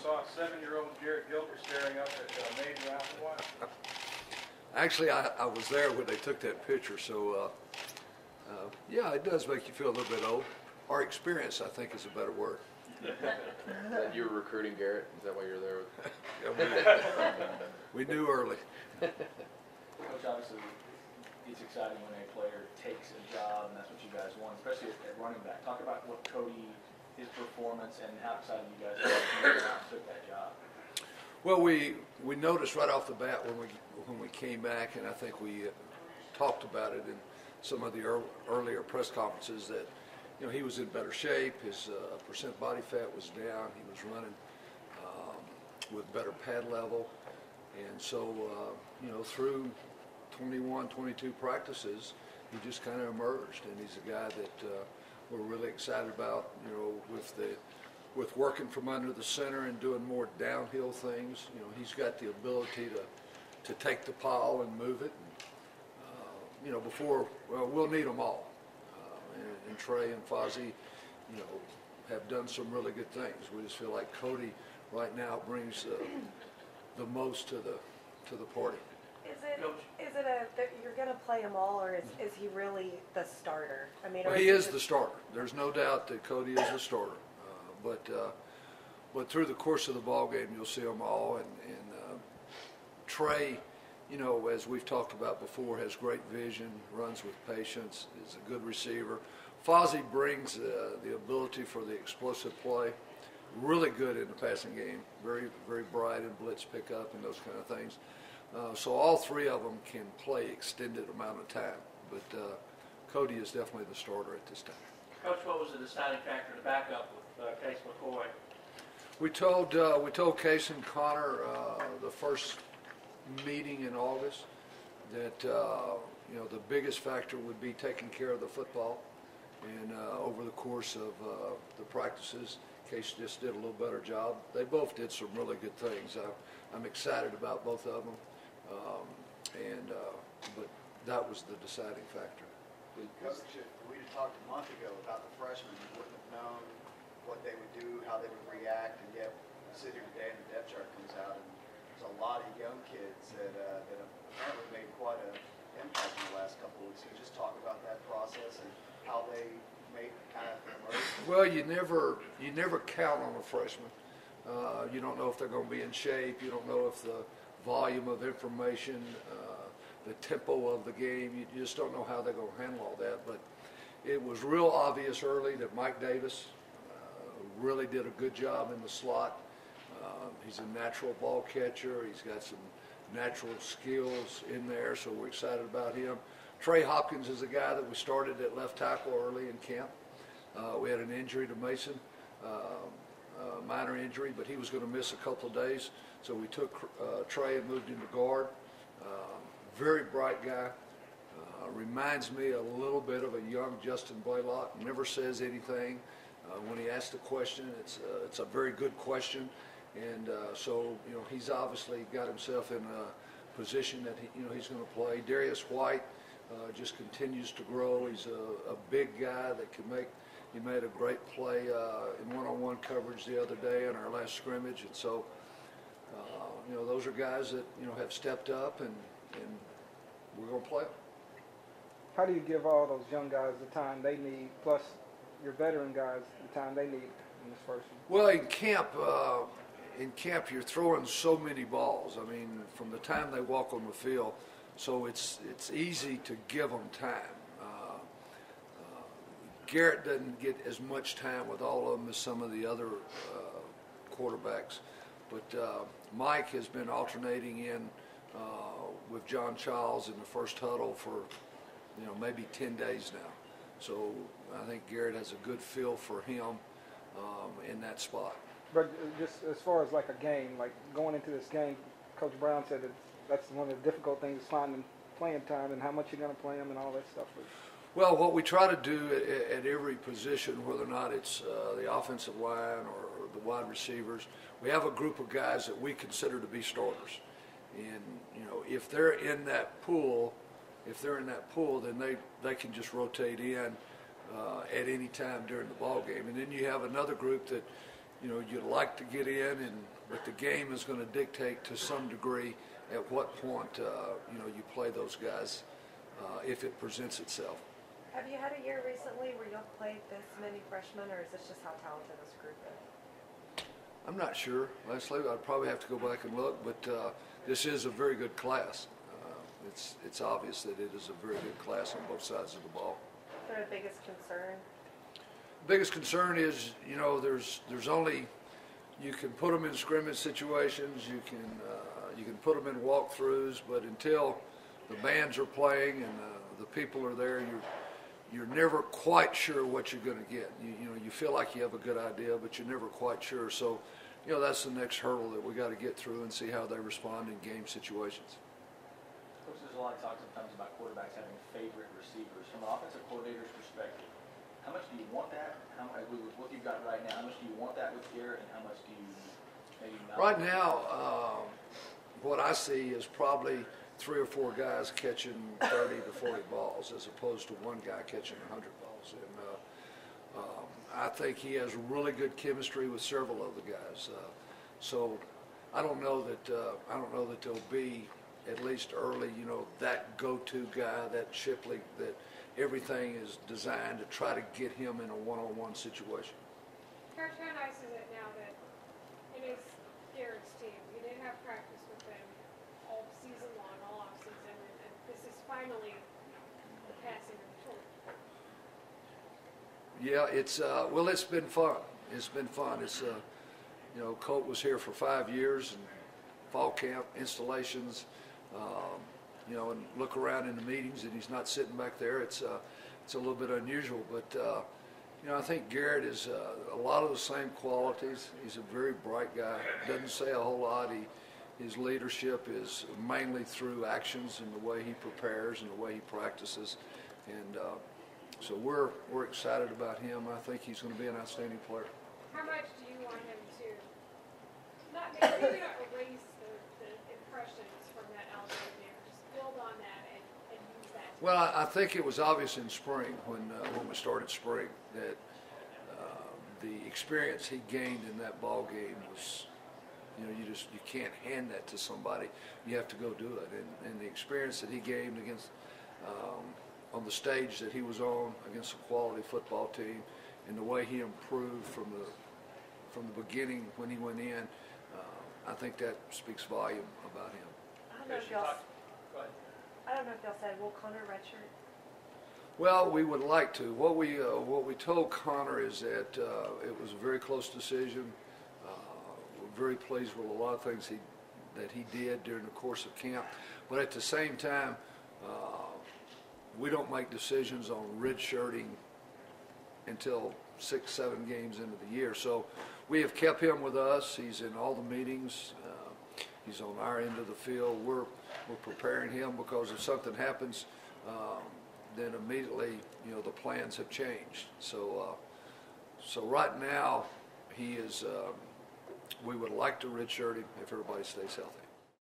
saw a 7-year-old Garrett Gilbert staring up at Major Applewhite? Actually, I was there when they took that picture, so yeah, it does make you feel a little bit old. Or experienced, I think, is a better word. You were recruiting Garrett? Is that why you're there? Yeah, we knew early. Coach, obviously, it's exciting when a player takes a job, and that's what you guys want, especially at running back. Talk about what Cody, his performance, and how excited you guys were when he took that job. Well, we noticed right off the bat when we came back, and I think we talked about it in some of the earlier press conferences, that he was in better shape. His percent body fat was down. He was running with better pad level, and so through 21, 22 practices, he just kind of emerged, and he's a guy that we're really excited about. With working from under the center and doing more downhill things, he's got the ability to take the pile and move it. We'll need them all. And Trey and Fozzie, have done some really good things. We just feel like Cody right now brings the most to the party. Is it that you're going to play him all, or is he really the starter? I mean, well, he is the starter. There's no doubt that Cody is the starter. But through the course of the ball game, you'll see them all. And Trey, as we've talked about before, has great vision, runs with patience, is a good receiver. Fozzie brings the ability for the explosive play, really good in the passing game, very, very bright in blitz pickup and those kind of things. So all three of them can play extended amount of time, but Cody is definitely the starter at this time. Coach, what was the deciding factor to back up with Case McCoy? We told Case and Connor the first meeting in August that the biggest factor would be taking care of the football, and over the course of the practices, Case just did a little better job. They both did some really good things. I'm excited about both of them, but that was the deciding factor. Coach, if we had talked a month ago about the freshmen, you wouldn't have known what they would do, how they would react, and yet sitting here today and the depth chart comes out, and there's a lot of young kids that have apparently made quite an impact in the last couple of weeks. Can you just talk about that process and how they made kind of emerge? Well, you never count on a freshman. You don't know if they're going to be in shape. You don't know if the volume of information, the tempo of the game, you just don't know how they're going to handle all that. But it was real obvious early that Mike Davis really did a good job in the slot. He's a natural ball catcher. He's got some natural skills in there, so we're excited about him. Trey Hopkins is a guy that we started at left tackle early in camp. We had an injury to Mason, minor injury, but he was going to miss a couple of days, so we took Trey and moved him to guard. Very bright guy. Reminds me a little bit of a young Justin Blaylock. Never says anything. When he asks a question, it's a very good question, and so he's obviously got himself in a position that he's going to play. Darius White just continues to grow. He's a big guy that can make. He made a great play in one-on-one coverage the other day in our last scrimmage, and so those are guys that have stepped up, and we're going to play them. How do you give all those young guys the time they need, plus your veteran guys the time they need in this first one? Well, in camp you're throwing so many balls. I mean, from the time they walk on the field, so it's easy to give them time. Garrett doesn't get as much time with all of them as some of the other quarterbacks, but Mike has been alternating in with John Childs in the first huddle for maybe 10 days now. So I think Garrett has a good feel for him in that spot. But just as far as like a game, like going into this game, Coach Brown said that that's one of the difficult things is finding playing time and how much you're going to play them and all that stuff. Well, what we try to do at every position, whether or not it's the offensive line or the wide receivers, we have a group of guys that we consider to be starters. And if they're in that pool, then they can just rotate in at any time during the ball game. And then you have another group that you'd like to get in, but the game is going to dictate to some degree at what point, you play those guys if it presents itself. Have you had a year recently where you've played this many freshmen, or is this just how talented this group is? I'm not sure, Leslie. I'd probably have to go back and look, but this is a very good class. It's obvious that it is a very good class on both sides of the ball. Is there a biggest concern? Biggest concern is, there's only, you can put them in scrimmage situations, you can put them in walkthroughs, but until the bands are playing and the people are there, you're never quite sure what you're going to get. You feel like you have a good idea, but you're never quite sure. So, that's the next hurdle that we got to get through and see how they respond in game situations. Coach, there's a lot of talk sometimes about quarterbacks having favorite receivers. From an offensive coordinator's perspective, how much do you want that? With what you've got right now, how much do you want that with Garrett, and how much do you maybe not? Right now, what I see is probably 3 or 4 guys catching 30 to 40 balls as opposed to one guy catching 100 balls. And I think he has really good chemistry with several of the guys. So I don't know that there'll be, at least early, that go-to guy, that Shipley, that everything is designed to try to get him in a one-on-one situation. Coach, how nice is it now that it is Garrett's team? You didn't have practice with them all season long, all off season, and this is finally the passing of the torch. Yeah, it's been fun. It's been fun. Colt was here for 5 years, and fall camp, installations, and look around in the meetings and he's not sitting back there. It's a little bit unusual, but I think Garrett is a lot of the same qualities. He's a very bright guy. Doesn't say a whole lot. His leadership is mainly through actions and the way he prepares and the way he practices, and so we're excited about him. I think he's going to be an outstanding player. How much do you want him to, maybe not erase the impressions from that Alabama game, just build on that and use that? Well, I think it was obvious in spring when we started spring that the experience he gained in that ball game was, you can't hand that to somebody. You have to go do it. And the experience that he gained against on the stage that he was on against a quality football team, and the way he improved from the beginning when he went in, I think that speaks volume about him. I don't know if y'all said, will Connor redshirt? Well, we would like to. What we told Connor is that it was a very close decision. We're very pleased with a lot of things that he did during the course of camp, but at the same time, we don't make decisions on redshirting until 6-7 games into the year. So we have kept him with us. He's in all the meetings. He's on our end of the field. We're preparing him because if something happens, then immediately, the plans have changed. So right now, he is. We would like to redshirt him if everybody stays healthy.